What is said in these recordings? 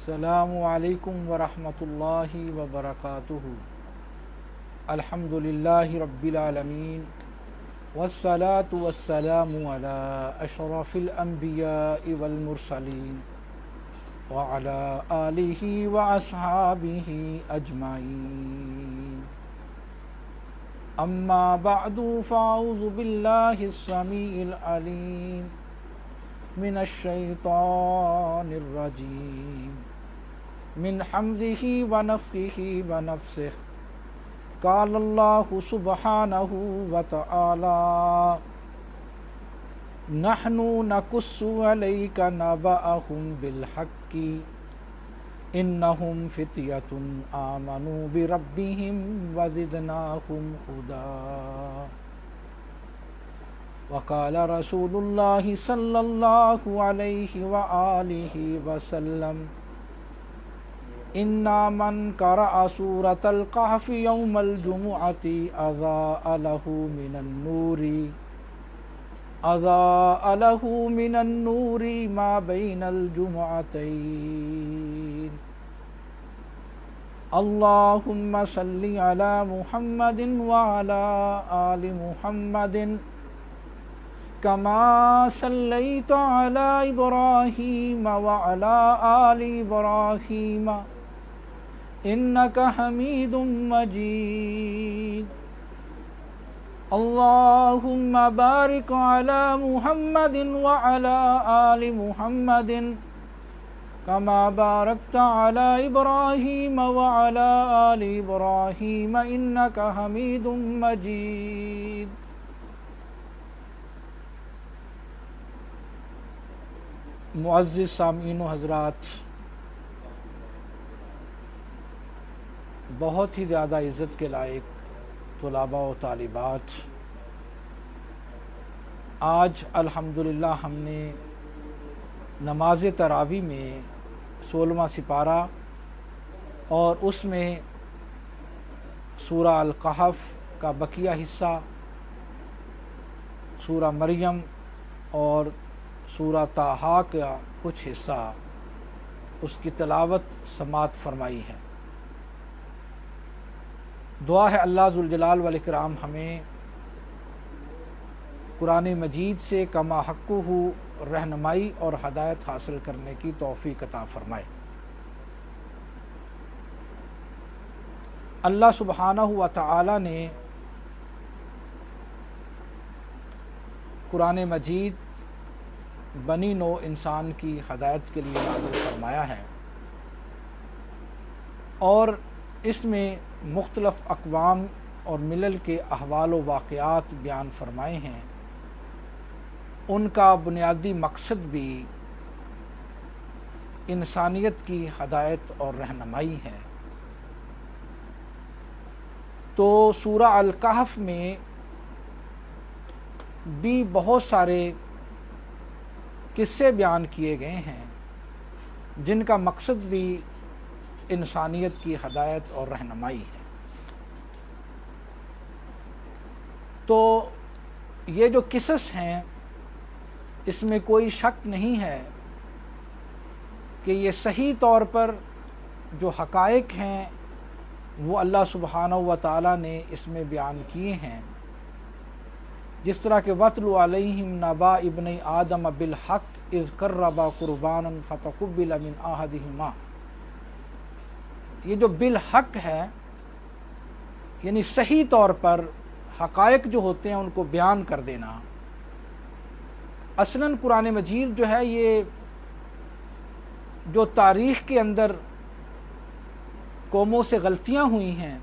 السلام علیکم ورحمۃ اللہ وبرکاتہ۔ الحمدللہ رب العالمین والصلاة والسلام علی اشرف الانبیاء والمرسلین وعلی آلہ واصحابہ اجمعین، اما بعد فاعوذ باللہ السمیع العلیم من الشیطان الرجیم من حمزہ ونفخہ ونفثہ۔ قال اللہ سبحانہ وتعالی نحن نقص علیک نبأہم بالحق انہم فتیۃ آمنوا بربہم وزدناہم ہدی۔ وقال رسول اللہ صلی اللہ علیہ وآلہ وسلم اِنَّ مَنْ قَرَأَ سُورَةَ الْقَحْفِ يَوْمَ الْجُمُعَةِ أَضَاءَ لَهُ مِنَ النُّورِ مَا بَيْنَ الْجُمُعَتَيْنِ۔ اللهم صل على محمد وعلى آل محمد كما صليت على إبراهيم وعلى آل إبراهيم إنك حميد مجيد۔ اللهم بارك على محمد وعلى آل محمد كما باركت على إبراهيم وعلى آل إبراهيم إنك حميد مجيد۔ معزز سامعین و حضرات، بہت ہی زیادہ عزت کے لائق طلباء و طالبات، آج الحمدللہ ہم نے نماز تراویح میں 16واں سپارہ اور اس میں سورہ القحف کا بقیہ حصہ، سورہ مریم اور سورہ طٰہٰ کا کچھ حصہ اس کی تلاوت سماعت فرمائی ہے۔ دعا ہے اللہ ذوالجلال والاکرام ہمیں قرآن مجید سے کما حقہ رہنمائی اور ہدایت حاصل کرنے کی توفیق عطا فرمائے۔ اللہ سبحانہ و تعالی نے قرآن مجید بنی نوع انسان کی ہدایت کے لیے نازل فرمایا ہے، اور اس میں مختلف اقوام اور ملل کے احوال و واقعات بیان فرمائے ہیں۔ ان کا بنیادی مقصد بھی انسانیت کی ہدایت اور رہنمائی ہے۔ تو سورہ الکہف میں بھی بہت سارے قصے بیان کیے گئے ہیں جن کا مقصد بھی انسانیت کی ہدایت اور رہنمائی ہے۔ تو یہ جو قصص ہیں، اس میں کوئی شک نہیں ہے کہ یہ صحیح طور پر جو حقائق ہیں وہ اللہ سبحانہ و تعالی نے اس میں بیان کیے ہیں، جس طرح کہ وَاتْلُ عَلَيْهِمْ نَبَأَ ابْنَيْ آدَمَ بِالْحَقِّ إِذْ قَرَّبَا قُرْبَانًا فَتُقُبِّلَ مِنْ أَحَدِهِمَا۔ یہ جو بالحق ہے، یعنی صحیح طور پر حقائق جو ہوتے ہیں ان کو بیان کر دینا۔ اصلاً قرآن مجید جو ہے، یہ جو تاریخ کے اندر قوموں سے غلطیاں ہوئی ہیں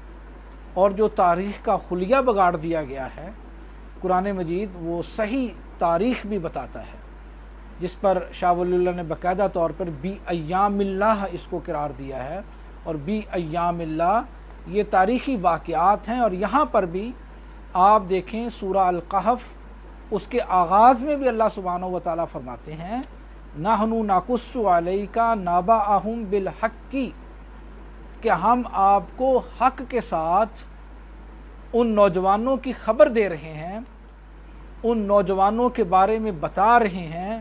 اور جو تاریخ کا خلیہ بگاڑ دیا گیا ہے، قرآن مجید وہ صحیح تاریخ بھی بتاتا ہے، جس پر شاہ ولی اللہ نے باقاعدہ طور پر بی ایام اللہ اس کو قرار دیا ہے، اور بی ایام اللہ یہ تاریخی واقعات ہیں۔ اور یہاں پر بھی آپ دیکھیں سورہ القحف، اس کے آغاز میں بھی اللہ سبحانہ و تعالیٰ فرماتے ہیں نحن نقص علیک نبأہم بالحق، کہ ہم آپ کو حق کے ساتھ ان نوجوانوں کی خبر دے رہے ہیں، ان نوجوانوں کے بارے میں بتا رہے ہیں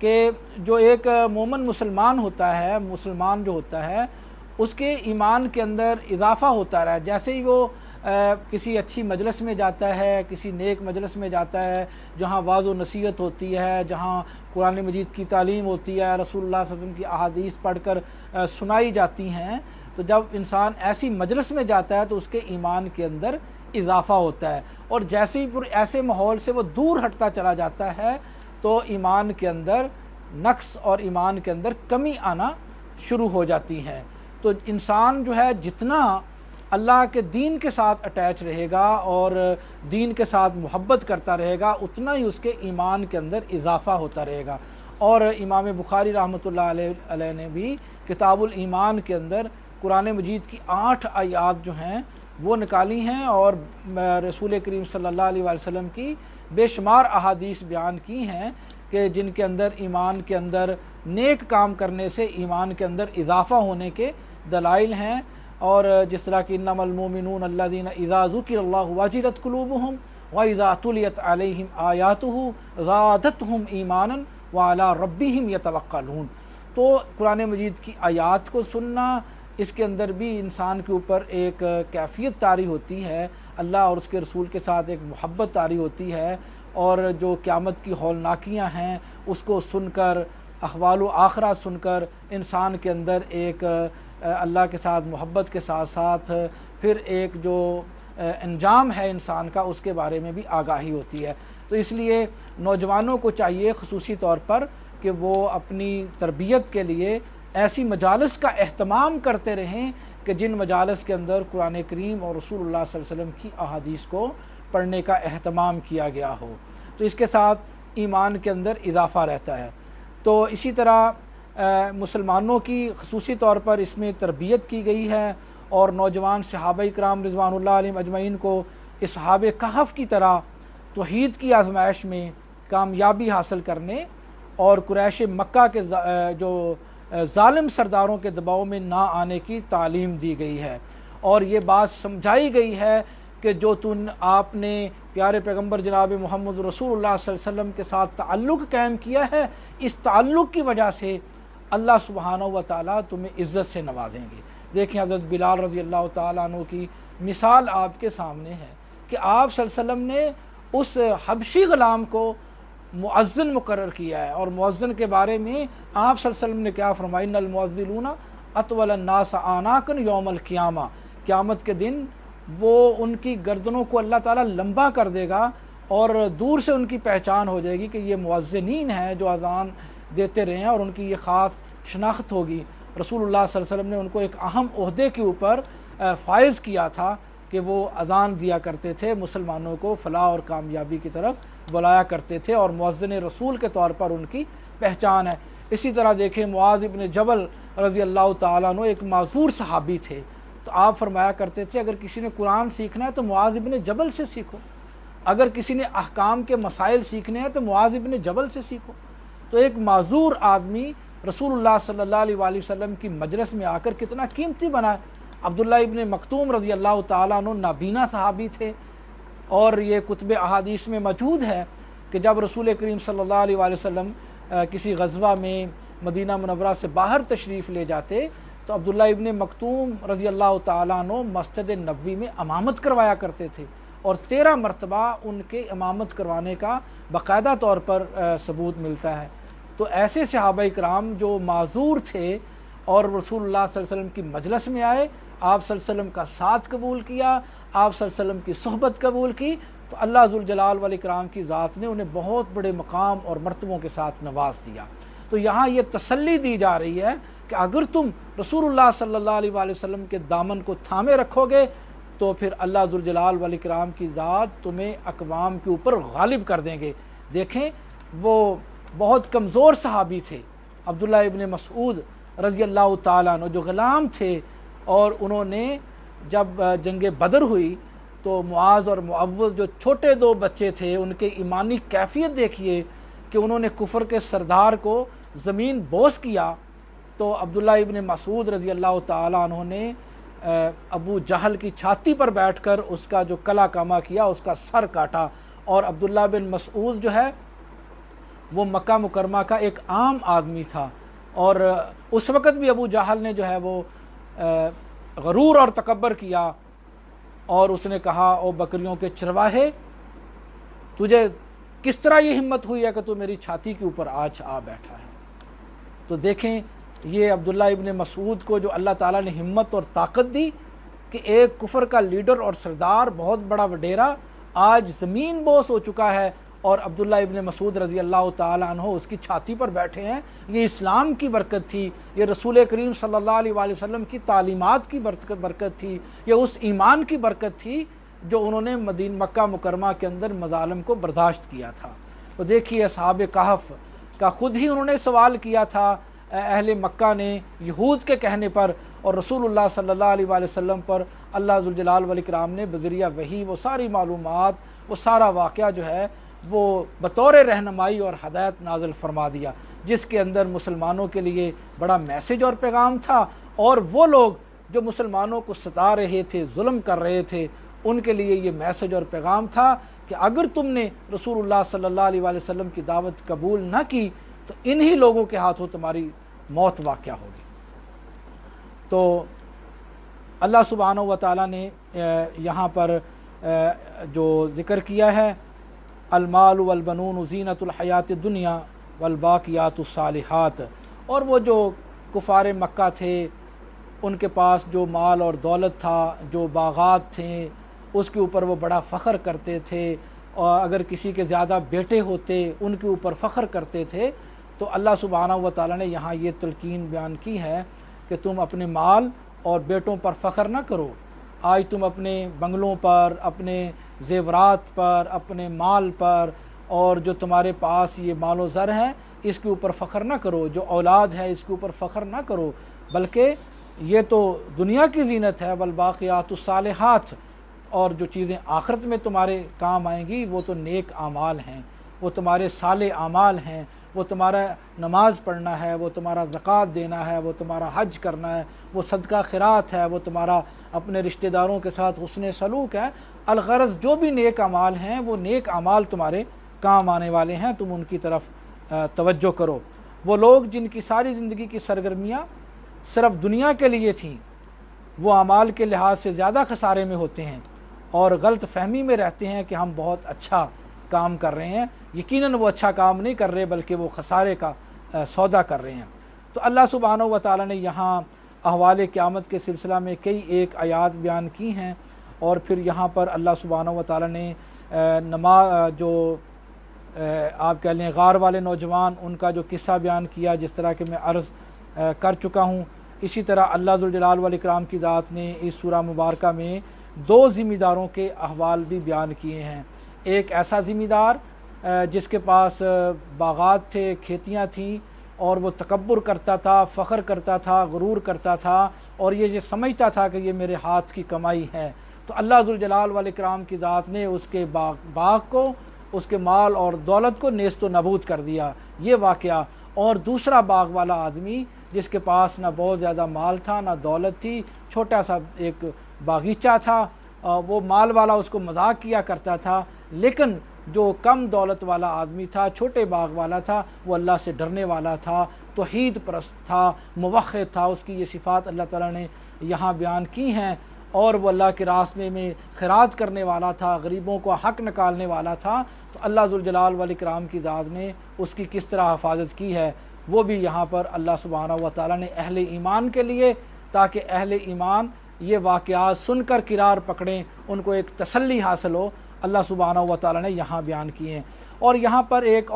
کہ جو ایک مومن مسلمان ہوتا ہے، مسلمان جو ہوتا ہے اس کے ایمان کے اندر اضافہ ہوتا رہا، جیسے ہی وہ کسی اچھی مجلس میں جاتا ہے، کسی نیک مجلس میں جاتا ہے جہاں واعظ و نصیحت ہوتی ہے، جہاں قرآن مجید کی تعلیم ہوتی ہے، رسول اللہ صلی اللہ علیہ وسلم کی احادیث پڑھ کر سنائی جاتی ہیں، تو جب انسان ایسی مجلس میں جاتا ہے تو اس کے ایمان کے اندر اضافہ ہوتا ہے، اور جیسے ہی ایسے ماحول سے وہ دور ہٹتا چلا جاتا ہے تو ایمان کے اندر نقص اور ایمان کے اندر کمی آنا شروع ہو جاتی ہے۔ تو انسان جو ہے جتنا اللہ کے دین کے ساتھ اٹیچ رہے گا اور دین کے ساتھ محبت کرتا رہے گا، اتنا ہی اس کے ایمان کے اندر اضافہ ہوتا رہے گا۔ اور امام بخاری رحمۃ اللہ علیہ نے بھی کتاب الایمان کے اندر قرآن مجید کی 8 آیات جو ہیں وہ نکالی ہیں، اور رسول کریم صلی اللہ علیہ وسلم کی بے شمار احادیث بیان کی ہیں کہ جن کے اندر ایمان کے اندر نیک کام کرنے سے ایمان کے اندر اضافہ ہونے کے دلائل ہیں، اور جس طرح کہ انما المؤمنون الذین اذا ذکر اللہ وجلت قلوبہم واذا تلیت علیہم آیاتہ زادتہم ایمانا وعلی ربہم یتوکلون۔ تو قرآن مجید کی آیات کو سننا، اس کے اندر بھی انسان کے اوپر ایک کیفیت طاری ہوتی ہے، اللہ اور اس کے رسول کے ساتھ ایک محبت طاری ہوتی ہے، اور جو قیامت کی ہولناکیاں ہیں اس کو سن کر، احوال و آخرہ سن کر انسان کے اندر ایک اللہ کے ساتھ محبت کے ساتھ ساتھ پھر ایک جو انجام ہے انسان کا اس کے بارے میں بھی آگاہی ہوتی ہے۔ تو اس لیے نوجوانوں کو چاہیے خصوصی طور پر کہ وہ اپنی تربیت کے لیے ایسی مجالس کا اہتمام کرتے رہیں کہ جن مجالس کے اندر قرآن کریم اور رسول اللہ صلی اللہ علیہ وسلم کی احادیث کو پڑھنے کا اہتمام کیا گیا ہو، تو اس کے ساتھ ایمان کے اندر اضافہ رہتا ہے۔ تو اسی طرح مسلمانوں کی خصوصی طور پر اس میں تربیت کی گئی ہے، اور نوجوان صحابہ کرام رضوان اللہ علیہم اجمعین کو اصحاب کہف کی طرح توحید کی آزمائش میں کامیابی حاصل کرنے اور قریش مکہ کے جو ظالم سرداروں کے دباؤ میں نہ آنے کی تعلیم دی گئی ہے، اور یہ بات سمجھائی گئی ہے کہ جو آپ نے پیارے پیغمبر جناب محمد رسول اللہ صلی اللہ علیہ وسلم کے ساتھ تعلق قائم کیا ہے، اس تعلق کی وجہ سے اللہ سبحانہ و تعالیٰ تمہیں عزت سے نوازیں گے۔ دیکھیں حضرت بلال رضی اللہ تعالیٰ عنہ کی مثال آپ کے سامنے ہے کہ آپ صلی اللہ علیہ وسلم نے اس حبشی غلام کو مؤذن مقرر کیا ہے، اور مؤذن کے بارے میں آپ صلی اللہ علیہ وسلم نے کیا فرمایا، ان المؤذنون اطول الناس اعناقا یوم القیامہ، قیامت کے دن وہ ان کی گردنوں کو اللہ تعالیٰ لمبا کر دے گا، اور دور سے ان کی پہچان ہو جائے گی کہ یہ مؤذنین ہیں جو اذان دیتے رہے ہیں، اور ان کی یہ خاص شناخت ہوگی۔ رسول اللہ صلی اللہ علیہ وسلم نے ان کو ایک اہم عہدے کے اوپر فائز کیا تھا کہ وہ اذان دیا کرتے تھے، مسلمانوں کو فلاح اور کامیابی کی طرف بلایا کرتے تھے، اور مؤذن رسول کے طور پر ان کی پہچان ہے۔ اسی طرح دیکھیں معاذ ابن جبل رضی اللہ تعالیٰ عنہ ایک معذور صحابی تھے، تو آپ فرمایا کرتے تھے اگر کسی نے قرآن سیکھنا ہے تو معاذ ابن جبل سے سیکھو، اگر کسی نے احکام کے مسائل سیکھنے ہیں تو معاذ ابن جبل سے سیکھو۔ تو ایک معذور آدمی رسول اللہ صلی اللہ علیہ وآلہ وسلم کی مجلس میں آ کر کتنا قیمتی بنا ہے۔ عبداللہ ابن مکتوم رضی اللہ تعالیٰ عنہ نابینا صحابی تھے، اور یہ کتب احادیث میں موجود ہے کہ جب رسول کریم صلی اللہ علیہ وآلہ وسلم کسی غزوہ میں مدینہ منورہ سے باہر تشریف لے جاتے تو عبداللہ ابن مکتوم رضی اللہ تعالیٰ عنہ مسجد نبوی میں امامت کروایا کرتے تھے، اور 13 مرتبہ ان کے امامت کروانے کا باقاعدہ طور پر ثبوت ملتا ہے۔ تو ایسے صحابہ کرام جو معذور تھے اور رسول اللہ صلی اللہ علیہ وسلم کی مجلس میں آئے، آپ صلی اللہ علیہ وسلم کا ساتھ قبول کیا، آپ صلی اللہ علیہ وسلم کی صحبت قبول کی، تو اللہ ذوالجلال والاکرام کی ذات نے انہیں بہت بڑے مقام اور مرتبوں کے ساتھ نواز دیا۔ تو یہاں یہ تسلی دی جا رہی ہے کہ اگر تم رسول اللہ صلی اللہ علیہ وآلہ وسلم کے دامن کو تھامے رکھو گے تو پھر اللہ ذوالجلال والاکرام کی ذات تمہیں اقوام کے اوپر غالب کر دیں گے۔ دیکھیں وہ بہت کمزور صحابی تھے، عبداللہ ابن مسعود رضی اللہ تعالیٰ عنہ جو غلام تھے، اور انہوں نے جب جنگ بدر ہوئی تو معاذ اور معوذ جو چھوٹے 2 بچے تھے ان کے ایمانی کیفیت دیکھیے کہ انہوں نے کفر کے سردار کو زمین بوس کیا، تو عبداللہ ابن مسعود رضی اللہ تعالیٰ عنہ نے ابو جہل کی چھاتی پر بیٹھ کر اس کا جو کلا کامہ کیا، اس کا سر کاٹا، اور عبداللہ بن مسعود جو ہے وہ مکہ مکرمہ کا ایک عام آدمی تھا، اور اس وقت بھی ابو جہل نے جو ہے وہ غرور اور تکبر کیا، اور اس نے کہا او بکریوں کے چرواہے، تجھے کس طرح یہ ہمت ہوئی ہے کہ تو میری چھاتی کے اوپر آج آ بیٹھا ہے۔ تو دیکھیں یہ عبداللہ ابن مسعود کو جو اللہ تعالیٰ نے ہمت اور طاقت دی کہ ایک کفر کا لیڈر اور سردار، بہت بڑا وڈیرا، آج زمین بوس ہو چکا ہے، اور عبداللہ ابن مسعود رضی اللہ تعالیٰ عنہ اس کی چھاتی پر بیٹھے ہیں۔ یہ اسلام کی برکت تھی، یہ رسول کریم صلی اللہ علیہ وآلہ وسلم کی تعلیمات کی برکت تھی، یہ اس ایمان کی برکت تھی جو انہوں نے مکہ مکرمہ کے اندر مظالم کو برداشت کیا تھا۔ تو دیکھیے اصحاب کہف کا خود ہی انہوں نے سوال کیا تھا اہل مکہ نے یہود کے کہنے پر، اور رسول اللہ صلی اللہ علیہ وآلہ وسلم پر اللہ ذوالجلال والاکرام نے بذریعہ وحی وہ ساری معلومات، وہ سارا واقعہ جو ہے وہ بطور رہنمائی اور ہدایت نازل فرما دیا، جس کے اندر مسلمانوں کے لیے بڑا میسج اور پیغام تھا، اور وہ لوگ جو مسلمانوں کو ستا رہے تھے، ظلم کر رہے تھے، ان کے لیے یہ میسج اور پیغام تھا کہ اگر تم نے رسول اللہ صلی اللہ علیہ وآلہ وسلم کی دعوت قبول نہ کی تو انہی لوگوں کے ہاتھوں تمہاری موت واقع ہوگی۔ تو اللہ سبحانہ و تعالیٰ نے یہاں پر جو ذکر کیا ہے، المال والبنون زینت الحیات الدنیا والباقیات الصالحات، اور وہ جو کفار مکہ تھے ان کے پاس جو مال اور دولت تھا، جو باغات تھے، اس کے اوپر وہ بڑا فخر کرتے تھے، اور اگر کسی کے زیادہ بیٹے ہوتے ان کے اوپر فخر کرتے تھے۔ تو اللہ سبحانہ و تعالیٰ نے یہاں یہ تلقین بیان کی ہے کہ تم اپنے مال اور بیٹوں پر فخر نہ کرو۔ آج تم اپنے بنگلوں پر، اپنے زیورات پر، اپنے مال پر، اور جو تمہارے پاس یہ مال و زر ہے اس کے اوپر فخر نہ کرو، جو اولاد ہے اس کے اوپر فخر نہ کرو، بلکہ یہ تو دنیا کی زینت ہے، والباقیات الصالحات، اور جو چیزیں آخرت میں تمہارے کام آئیں گی وہ تو نیک اعمال ہیں، وہ تمہارے صالح اعمال ہیں، وہ تمہارا نماز پڑھنا ہے، وہ تمہارا زکوٰۃ دینا ہے، وہ تمہارا حج کرنا ہے، وہ صدقہ خیرات ہے، وہ تمہارا اپنے رشتہ داروں کے ساتھ حسن سلوک ہے۔ الغرض جو بھی نیک اعمال ہیں وہ نیک اعمال تمہارے کام آنے والے ہیں، تم ان کی طرف توجہ کرو۔ وہ لوگ جن کی ساری زندگی کی سرگرمیاں صرف دنیا کے لیے تھیں، وہ اعمال کے لحاظ سے زیادہ خسارے میں ہوتے ہیں اور غلط فہمی میں رہتے ہیں کہ ہم بہت اچھا کام کر رہے ہیں، یقیناً وہ اچھا کام نہیں کر رہے بلکہ وہ خسارے کا سودا کر رہے ہیں۔ تو اللہ سبحانہ و تعالیٰ نے یہاں احوال قیامت کے سلسلہ میں کئی ایک آیات بیان کی ہیں، اور پھر یہاں پر اللہ سبحانہ و تعالیٰ نے جو آپ کہہ لیں غار والے نوجوان، ان کا جو قصہ بیان کیا، جس طرح کہ میں عرض کر چکا ہوں، اسی طرح اللہ ذوالجلال والاکرام کی ذات نے اس سورہ مبارکہ میں دو ذمہ داروں کے احوال بھی بیان کیے ہیں۔ ایک ایسا ذمہ دار جس کے پاس باغات تھے، کھیتیاں تھیں، اور وہ تکبر کرتا تھا، فخر کرتا تھا، غرور کرتا تھا، اور یہ سمجھتا تھا کہ یہ میرے ہاتھ کی کمائی ہے۔ تو اللہ ذوالجلال والاکرام کی ذات نے اس کے باغ کو، اس کے مال اور دولت کو نیست و نابود کر دیا، یہ واقعہ۔ اور دوسرا باغ والا آدمی جس کے پاس نہ بہت زیادہ مال تھا نہ دولت تھی، چھوٹا سا ایک باغیچہ تھا، وہ مال والا اس کو مذاق کیا کرتا تھا، لیکن جو کم دولت والا آدمی تھا، چھوٹے باغ والا تھا، وہ اللہ سے ڈرنے والا تھا، توحید پرست تھا، موحد تھا۔ اس کی یہ صفات اللہ تعالیٰ نے یہاں بیان کی ہیں، اور وہ اللہ کے راستے میں خیرات کرنے والا تھا، غریبوں کو حق نکالنے والا تھا۔ تو اللہ ذوالجلال والاکرام کی ذات نے اس کی کس طرح حفاظت کی ہے وہ بھی یہاں پر اللہ سبحانہ و تعالیٰ نے اہل ایمان کے لیے، تاکہ اہل ایمان یہ واقعات سن کر قرار پکڑیں، ان کو ایک تسلی حاصل ہو، اللہ سبحانہ و تعالیٰ نے یہاں بیان کیے ہیں۔ اور یہاں پر ایک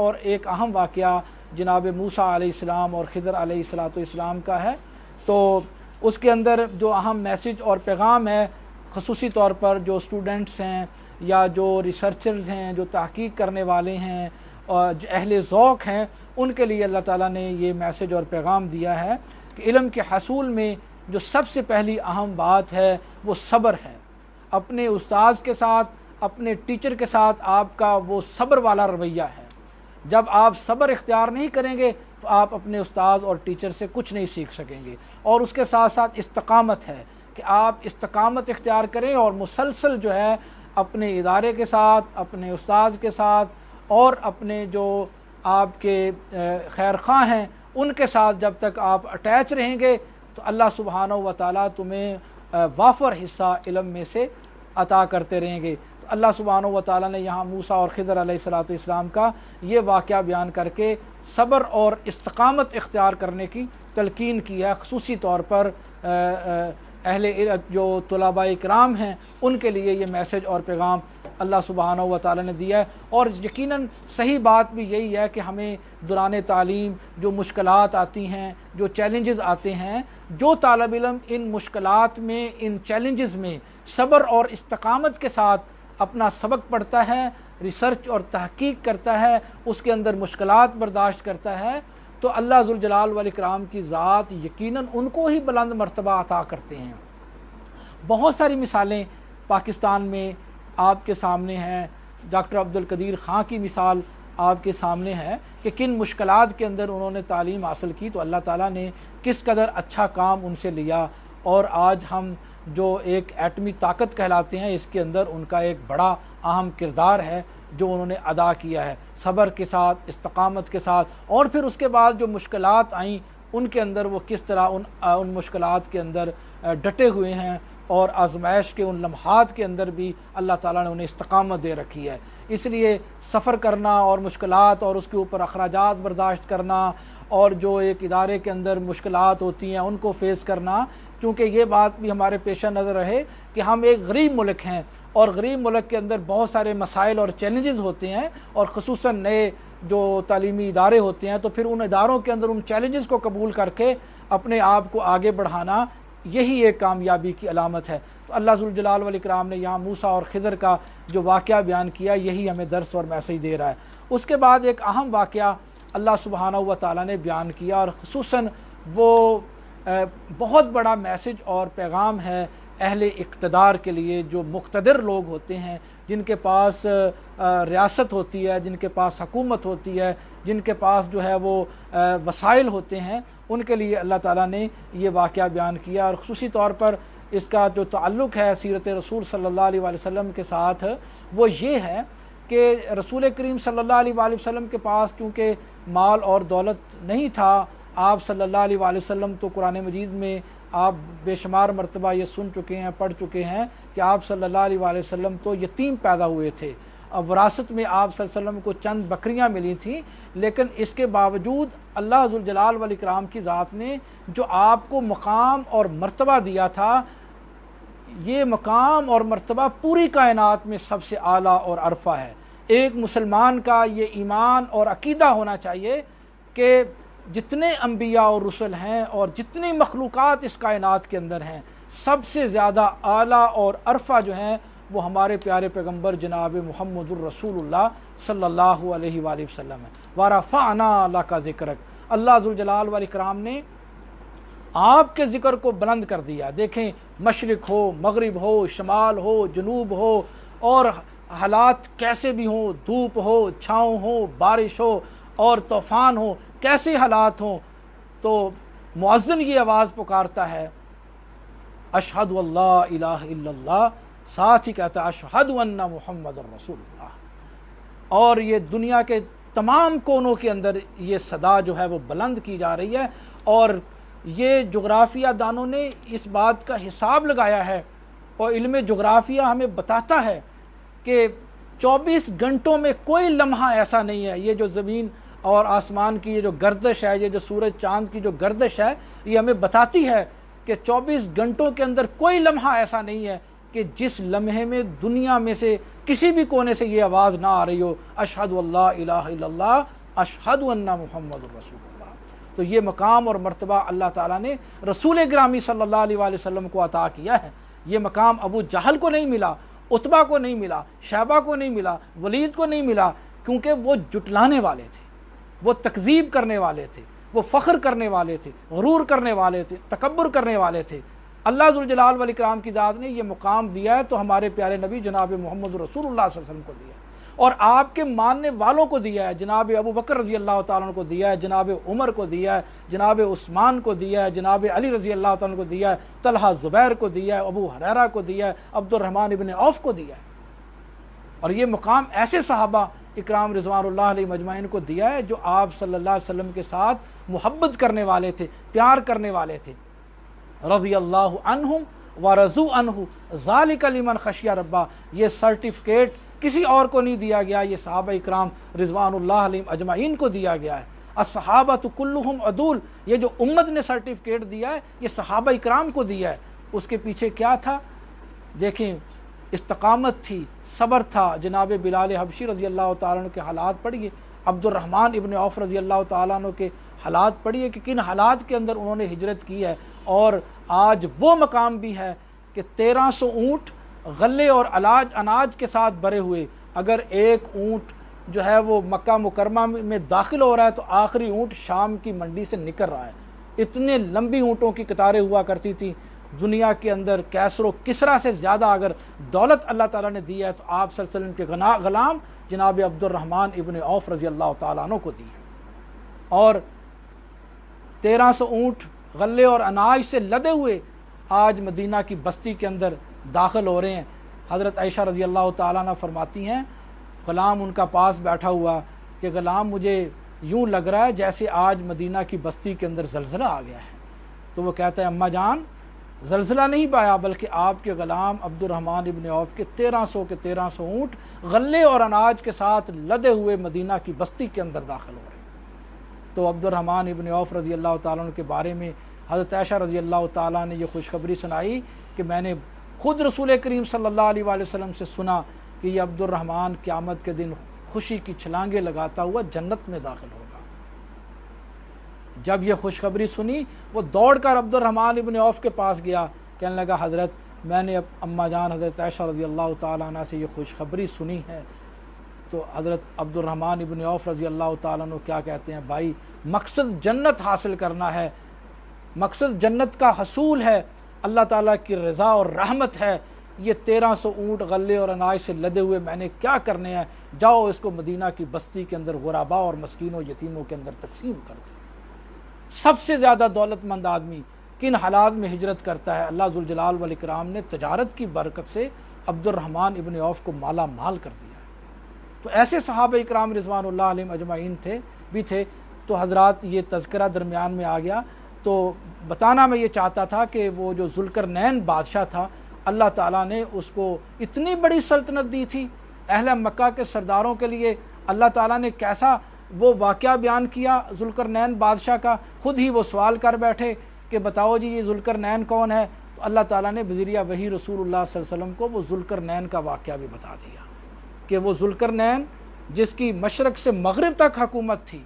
اہم واقعہ جناب موسیٰ علیہ السلام اور خضر علیہ السلام کا ہے۔ تو اس کے اندر جو اہم میسج اور پیغام ہے، خصوصی طور پر جو اسٹوڈنٹس ہیں یا جو ریسرچرز ہیں، جو تحقیق کرنے والے ہیں اور جو اہل ذوق ہیں، ان کے لیے اللہ تعالیٰ نے یہ میسج اور پیغام دیا ہے کہ علم کے حصول میں جو سب سے پہلی اہم بات ہے وہ صبر ہے۔ اپنے استاذ کے ساتھ، اپنے ٹیچر کے ساتھ آپ کا وہ صبر والا رویہ ہے۔ جب آپ صبر اختیار نہیں کریں گے تو آپ اپنے استاذ اور ٹیچر سے کچھ نہیں سیکھ سکیں گے۔ اور اس کے ساتھ ساتھ استقامت ہے کہ آپ استقامت اختیار کریں اور مسلسل جو ہے اپنے ادارے کے ساتھ، اپنے استاذ کے ساتھ اور اپنے جو آپ کے خیر خواہ ہیں ان کے ساتھ جب تک آپ اٹیچ رہیں گے تو اللہ سبحانہ و تعالیٰ تمہیں وافر حصہ علم میں سے عطا کرتے رہیں گے۔ تو اللہ سبحانہ و تعالیٰ نے یہاں موسیٰ اور خضر علیہ السلام کا یہ واقعہ بیان کر کے صبر اور استقامت اختیار کرنے کی تلقین کی ہے، خصوصی طور پر جو طلباء کرام ہیں ان کے لیے یہ میسج اور پیغام اللہ سبحانہ و تعالیٰ نے دیا ہے۔ اور یقیناً صحیح بات بھی یہی ہے کہ ہمیں دوران تعلیم جو مشکلات آتی ہیں، جو چیلنجز آتے ہیں، جو طالب علم ان مشکلات میں، ان چیلنجز میں صبر اور استقامت کے ساتھ اپنا سبق پڑھتا ہے، ریسرچ اور تحقیق کرتا ہے، اس کے اندر مشکلات برداشت کرتا ہے، تو اللہ ذوالجلال والاکرام کی ذات یقیناً ان کو ہی بلند مرتبہ عطا کرتے ہیں۔ بہت ساری مثالیں پاکستان میں آپ کے سامنے ہیں۔ ڈاکٹر عبدالقدیر خان کی مثال آپ کے سامنے ہے کہ کن مشکلات کے اندر انہوں نے تعلیم حاصل کی، تو اللہ تعالیٰ نے کس قدر اچھا کام ان سے لیا، اور آج ہم جو ایک ایٹمی طاقت کہلاتے ہیں اس کے اندر ان کا ایک بڑا اہم کردار ہے جو انہوں نے ادا کیا ہے، صبر کے ساتھ، استقامت کے ساتھ، اور پھر اس کے بعد جو مشکلات آئیں ان کے اندر وہ کس طرح ان مشکلات کے اندر ڈٹے ہوئے ہیں، اور آزمائش کے ان لمحات کے اندر بھی اللہ تعالیٰ نے انہیں استقامت دے رکھی ہے۔ اس لیے سفر کرنا اور مشکلات اور اس کے اوپر اخراجات برداشت کرنا، اور جو ایک ادارے کے اندر مشکلات ہوتی ہیں ان کو فیس کرنا، چونکہ یہ بات بھی ہمارے پیش نظر رہے کہ ہم ایک غریب ملک ہیں، اور غریب ملک کے اندر بہت سارے مسائل اور چیلنجز ہوتے ہیں، اور خصوصاً نئے جو تعلیمی ادارے ہوتے ہیں، تو پھر ان اداروں کے اندر ان چیلنجز کو قبول کر کے اپنے آپ کو آگے بڑھانا، یہی ایک کامیابی کی علامت ہے۔ تو اللہ ذوالجلال والاکرام نے یہاں موسیٰ اور خضر کا جو واقعہ بیان کیا، یہی ہمیں درس اور میسج دے رہا ہے۔ اس کے بعد ایک اہم واقعہ اللہ سبحانہ و تعالیٰ نے بیان کیا، اور خصوصاً وہ بہت بڑا میسج اور پیغام ہے اہل اقتدار کے لیے، جو مقتدر لوگ ہوتے ہیں، جن کے پاس ریاست ہوتی ہے، جن کے پاس حکومت ہوتی ہے، جن کے پاس جو ہے وہ وسائل ہوتے ہیں، ان کے لیے اللہ تعالیٰ نے یہ واقعہ بیان کیا۔ اور خصوصی طور پر اس کا جو تعلق ہے سیرت رسول صلی اللہ علیہ وآلہ وسلم کے ساتھ، وہ یہ ہے کہ رسول کریم صلی اللہ علیہ وآلہ وسلم کے پاس چونکہ مال اور دولت نہیں تھا، آپ صلی اللہ علیہ وآلہ وسلم تو قرآن مجید میں آپ بے شمار مرتبہ یہ سن چکے ہیں، پڑھ چکے ہیں کہ آپ صلی اللہ علیہ وآلہ وسلم تو یتیم پیدا ہوئے تھے۔ اب وراثت میں آپ صلی اللہ علیہ وسلم کو چند بکریاں ملی تھیں، لیکن اس کے باوجود اللہ ذوالجلال والاکرام کی ذات نے جو آپ کو مقام اور مرتبہ دیا تھا، یہ مقام اور مرتبہ پوری کائنات میں سب سے اعلیٰ اور عرفہ ہے۔ ایک مسلمان کا یہ ایمان اور عقیدہ ہونا چاہیے کہ جتنے انبیاء اور رسل ہیں اور جتنی مخلوقات اس کائنات کے اندر ہیں، سب سے زیادہ اعلیٰ اور عرفہ جو ہیں وہ ہمارے پیارے پیغمبر جناب محمد الرسول اللہ صلی اللہ علیہ وآلہ وسلم ہے۔ وَرَفَعْنَا لَكَ ذِكْرَكَ، اللہ ذوالجلال والاکرام نے آپ کے ذکر کو بلند کر دیا۔ دیکھیں، مشرق ہو، مغرب ہو، شمال ہو، جنوب ہو، اور حالات کیسے بھی ہوں، دھوپ ہو، چھاؤں ہو، بارش ہو اور طوفان ہو، کیسے حالات ہوں، تو مؤذن یہ آواز پکارتا ہے، اشہد اللہ الہ الا اللہ، ساتھ ہی کہتا ہے اشہد ان محمد رسول اللہ، اور یہ دنیا کے تمام کونوں کے اندر یہ صدا جو ہے وہ بلند کی جا رہی ہے۔ اور یہ جغرافیہ دانوں نے اس بات کا حساب لگایا ہے، اور علم جغرافیہ ہمیں بتاتا ہے کہ 24 گھنٹوں میں کوئی لمحہ ایسا نہیں ہے، یہ جو زمین اور آسمان کی یہ جو گردش ہے، یہ جو سورج چاند کی جو گردش ہے، یہ ہمیں بتاتی ہے کہ 24 گھنٹوں کے اندر کوئی لمحہ ایسا نہیں ہے کہ جس لمحے میں دنیا میں سے کسی بھی کونے سے یہ آواز نہ آ رہی ہو، اشہد اللہ الہ الا اللہ، اشہد ان محمد رسول اللہ۔ تو یہ مقام اور مرتبہ اللہ تعالیٰ نے رسول گرامی صلی اللہ علیہ وآلہ وسلم کو عطا کیا ہے۔ یہ مقام ابو جہل کو نہیں ملا، عتبہ کو نہیں ملا، شیبہ کو نہیں ملا، ولید کو نہیں ملا، کیونکہ وہ جٹلانے والے تھے، وہ تکذیب کرنے والے تھے، وہ فخر کرنے والے تھے، غرور کرنے والے تھے، تکبر کرنے والے تھے۔ اللہ ذوالجلال والاکرام کی ذات نے یہ مقام دیا ہے تو ہمارے پیارے نبی جناب محمد رسول اللہ صلی اللہ علیہ وسلم کو دیا ہے، اور آپ کے ماننے والوں کو دیا ہے، جناب ابو بکر رضی اللہ تعالیٰ عنہ کو دیا ہے، جناب عمر کو دیا ہے، جناب عثمان کو دیا ہے، جناب علی رضی اللہ تعالیٰ عنہ کو دیا ہے، طلحہ زبیر کو دیا ہے، ابو ہریرہ کو دیا ہے، عبد الرحمن ابن عوف کو دیا ہے۔ اور یہ مقام ایسے صحابہ اکرام رضوان اللہ علیہ مجمعین کو دیا ہے جو آپ صلی اللہ علیہ وسلم کے ساتھ محبت کرنے والے تھے، پیار کرنے والے تھے۔ رضی اللہ عنہم ورضوا عنہ ذالک لمن خشی ربہ، یہ سرٹیفکیٹ کسی اور کو نہیں دیا گیا، یہ صحابہ اکرام رضوان اللہ علیہ اجمعین کو دیا گیا ہے۔ الصحابۃ کلہم عدول، یہ جو امت نے سرٹیفکیٹ دیا ہے یہ صحابہ اکرام کو دیا ہے۔ اس کے پیچھے کیا تھا؟ دیکھیں، استقامت تھی، صبر تھا۔ جناب بلال حبشی رضی اللہ تعالیٰ عنہ کے حالات پڑھیے، عبد الرحمن ابن عوف رضی اللہ تعالیٰ عنہ کے حالات پڑھیے کہ کن حالات کے اندر انہوں نے ہجرت کی ہے، اور آج وہ مقام بھی ہے کہ 1300 اونٹ غلے اور اناج کے ساتھ بھرے ہوئے، اگر ایک اونٹ جو ہے وہ مکہ مکرمہ میں داخل ہو رہا ہے تو آخری اونٹ شام کی منڈی سے نکل رہا ہے۔ اتنے لمبی اونٹوں کی قطاریں ہوا کرتی تھی دنیا کے اندر۔ کیسر و کسرا سے زیادہ اگر دولت اللہ تعالیٰ نے دی ہے تو آپ صلی اللہ علیہ وسلم کے غلام جناب عبد الرحمن ابن عوف رضی اللہ تعالیٰ عنہ کو دی ہے، اور 1300 اونٹ غلے اور اناج سے لدے ہوئے آج مدینہ کی بستی کے اندر داخل ہو رہے ہیں۔ حضرت عائشہ رضی اللہ تعالیٰ عنہ فرماتی ہیں، غلام ان کا پاس بیٹھا ہوا کہ غلام مجھے یوں لگ رہا ہے جیسے آج مدینہ کی بستی کے اندر زلزلہ آ گیا ہے۔ تو وہ کہتا ہے، اماں جان زلزلہ نہیں پایا بلکہ آپ کے غلام عبد الرحمن ابن عوف کے 1300 اونٹ غلے اور اناج کے ساتھ لدے ہوئے مدینہ کی بستی کے اندر داخل ہو رہے ہیں۔ تو عبد الرحمن ابن عوف رضی اللہ تعالیٰ عنہ کے بارے میں حضرت عائشہ رضی اللہ تعالیٰ نے یہ خوشخبری سنائی کہ میں نے خود رسول کریم صلی اللہ علیہ وآلہ وسلم سے سنا کہ یہ عبد الرحمن قیامت کے دن خوشی کی چھلانگیں لگاتا ہوا جنت میں داخل ہوگا۔ جب یہ خوشخبری سنی وہ دوڑ کر عبد الرحمن ابن عوف کے پاس گیا، کہنے لگا، حضرت میں نے اماں جان حضرت عائشہ رضی اللہ تعالیٰ عنہ سے یہ خوشخبری سنی ہے۔ تو حضرت عبد الرحمن ابن عوف رضی اللہ تعالیٰ عنہ کیا کہتے ہیں، بھائی مقصد جنت حاصل کرنا ہے، مقصد جنت کا حصول ہے، اللہ تعالیٰ کی رضا اور رحمت ہے، یہ 1300 اونٹ غلے اور اناج سے لدے ہوئے میں نے کیا کرنے ہیں، جاؤ اس کو مدینہ کی بستی کے اندر غربا اور مسکینوں یتیموں کے اندر تقسیم کر دو۔ سب سے زیادہ دولت مند آدمی کن حالات میں ہجرت کرتا ہے؟ اللہ ذوالجلال والاکرام نے تجارت کی برکت سے عبد الرحمن ابن عوف کو مالا مال کر دیا ہے۔ تو ایسے صحابہ اکرام رضوان اللہ علیہم اجمعین تھے۔ تو حضرات یہ تذکرہ درمیان میں آ گیا، تو بتانا میں یہ چاہتا تھا کہ وہ جو ذوالقرنین بادشاہ تھا، اللہ تعالیٰ نے اس کو اتنی بڑی سلطنت دی تھی۔ اہل مکہ کے سرداروں کے لیے اللہ تعالیٰ نے کیسا وہ واقعہ بیان کیا ذوالقرنین بادشاہ کا، خود ہی وہ سوال کر بیٹھے کہ بتاؤ جی یہ ذوالقرنین کون ہے؟ تو اللہ تعالیٰ نے بذریعہ وحی رسول اللہ صلی اللہ علیہ وسلم کو وہ ذوالقرنین کا واقعہ بھی بتا دیا کہ وہ ذوالقرنین جس کی مشرق سے مغرب تک حکومت تھی،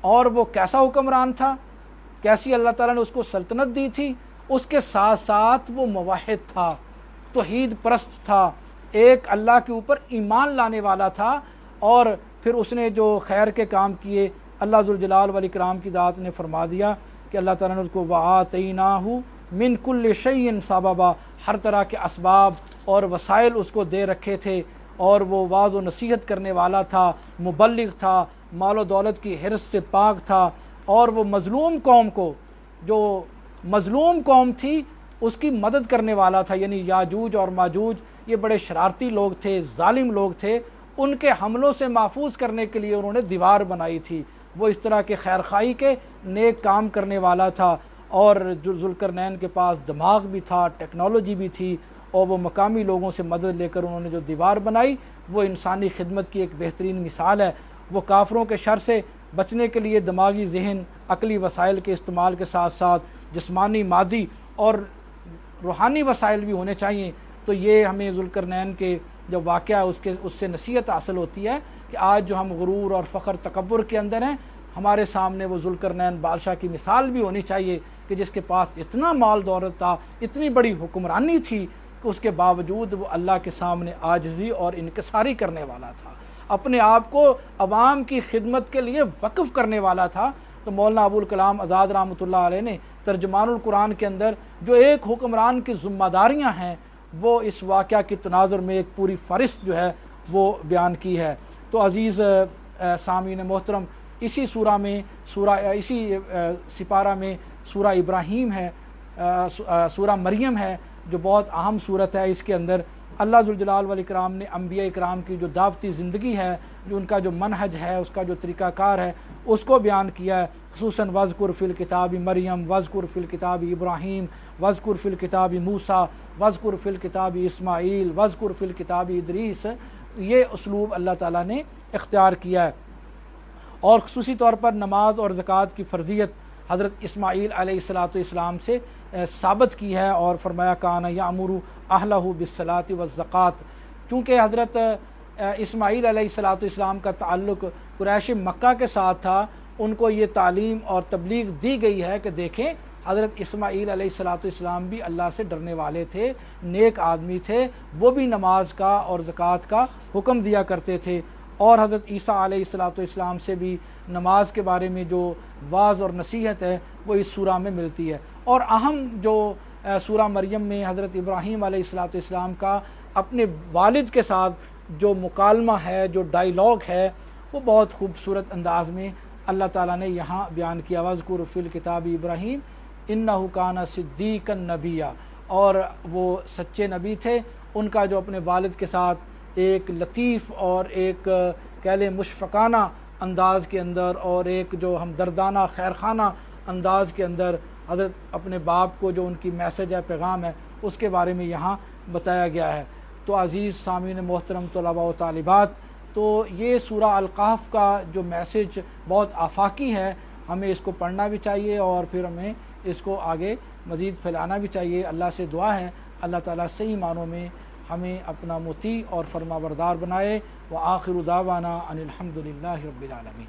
اور وہ کیسا حکمران تھا، کیسی اللہ تعالیٰ نے اس کو سلطنت دی تھی، اس کے ساتھ ساتھ وہ موحد تھا، توحید پرست تھا، ایک اللہ کے اوپر ایمان لانے والا تھا، اور پھر اس نے جو خیر کے کام کیے اللہ ذوالجلال والاکرام کی ذات نے فرما دیا کہ اللہ تعالیٰ نے اس کو وَآتَيْنَاهُ مِن كُلِّ شَيْءٍ سَبَبًا، ہر طرح کے اسباب اور وسائل اس کو دے رکھے تھے، اور وہ واعظ و نصیحت کرنے والا تھا، مبلغ تھا، مال و دولت کی حرص سے پاک تھا، اور وہ مظلوم قوم کو، جو مظلوم قوم تھی اس کی مدد کرنے والا تھا۔ یعنی یاجوج اور ماجوج یہ بڑے شرارتی لوگ تھے، ظالم لوگ تھے، ان کے حملوں سے محفوظ کرنے کے لیے انہوں نے دیوار بنائی تھی۔ وہ اس طرح کے خیر خواہی کے نیک کام کرنے والا تھا، اور ذوالقرنین کے پاس دماغ بھی تھا، ٹیکنالوجی بھی تھی، اور وہ مقامی لوگوں سے مدد لے کر انہوں نے جو دیوار بنائی وہ انسانی خدمت کی ایک بہترین مثال ہے۔ وہ کافروں کے شر سے بچنے کے لیے دماغی ذہن، عقلی وسائل کے استعمال کے ساتھ ساتھ جسمانی، مادی اور روحانی وسائل بھی ہونے چاہیے۔ تو یہ ہمیں ذوالقرنین کے جو واقعہ اس سے نصیحت حاصل ہوتی ہے کہ آج جو ہم غرور اور فخر تکبر کے اندر ہیں، ہمارے سامنے وہ ذوالقرنین بادشاہ کی مثال بھی ہونی چاہیے کہ جس کے پاس اتنا مال دولت تھا، اتنی بڑی حکمرانی تھی، کہ اس کے باوجود وہ اللہ کے سامنے عاجزی اور انکساری کرنے والا تھا، اپنے آپ کو عوام کی خدمت کے لیے وقف کرنے والا تھا۔ تو مولانا ابوالکلام آزاد رحمۃ اللہ علیہ نے ترجمان القرآن کے اندر جو ایک حکمران کی ذمہ داریاں ہیں وہ اس واقعہ کی تناظر میں ایک پوری فہرست جو ہے وہ بیان کی ہے۔ تو عزیز سامعین محترم، اسی سورہ میں اسی سپارہ میں سورہ ابراہیم ہے، سورہ مریم ہے جو بہت اہم صورت ہے۔ اس کے اندر اللہ ذوالجلال والاکرام نے انبیاء اکرام کی جو دعوتی زندگی ہے جو ان کا جو منہج ہے، اس کا جو طریقہ کار ہے، اس کو بیان کیا ہے، خصوصاً وذکر فی الکتاب مریم، وذکر فی الکتاب ابراہیم، وذکر فی الکتاب موسیٰ، وذکر فی الکتاب اسماعیل، وذکر فی الکتاب ادریس۔ یہ اسلوب اللہ تعالیٰ نے اختیار کیا ہے، اور خصوصی طور پر نماز اور زکوٰۃ کی فرضیت حضرت اسماعیل علیہ السلام سے ثابت کی ہے، اور فرمایا کان یأمر اہلہ بالصلاۃ والزکوٰۃ۔ کیونکہ حضرت اسماعیل علیہ السلام کا تعلق قریش مکہ کے ساتھ تھا، ان کو یہ تعلیم اور تبلیغ دی گئی ہے کہ دیکھیں حضرت اسماعیل علیہ السلام بھی اللہ سے ڈرنے والے تھے، نیک آدمی تھے، وہ بھی نماز کا اور زکوٰۃ کا حکم دیا کرتے تھے، اور حضرت عیسیٰ علیہ السلام سے بھی نماز کے بارے میں جو واعظ اور نصیحت ہے وہ اس سورہ میں ملتی ہے۔ اور اہم جو سورہ مریم میں حضرت ابراہیم علیہ السلام کا اپنے والد کے ساتھ جو مکالمہ ہے، جو ڈائیلاگ ہے، وہ بہت خوبصورت انداز میں اللہ تعالیٰ نے یہاں بیان کیا، وذکر فی الکتاب ابراہیم انہ کان صدیقا نبیّا، اور وہ سچے نبی تھے۔ ان کا جو اپنے والد کے ساتھ ایک لطیف اور ایک کہہ لیں مشفقانہ انداز کے اندر، اور ایک جو ہمدردانہ خیرخانہ انداز کے اندر حضرت اپنے باپ کو جو ان کی میسج ہے، پیغام ہے، اس کے بارے میں یہاں بتایا گیا ہے۔ تو عزیز سامعین محترم، طلباء و طالبات، تو یہ سورہ الکہف کا جو میسج بہت آفاقی ہے، ہمیں اس کو پڑھنا بھی چاہیے، اور پھر ہمیں اس کو آگے مزید پھیلانا بھی چاہیے۔ اللہ سے دعا ہے اللہ تعالیٰ صحیح معنوں میں ہمیں اپنا مطیع اور فرما بردار بنائے۔ وآخر دعوانا ان الحمد للہ رب العالمین۔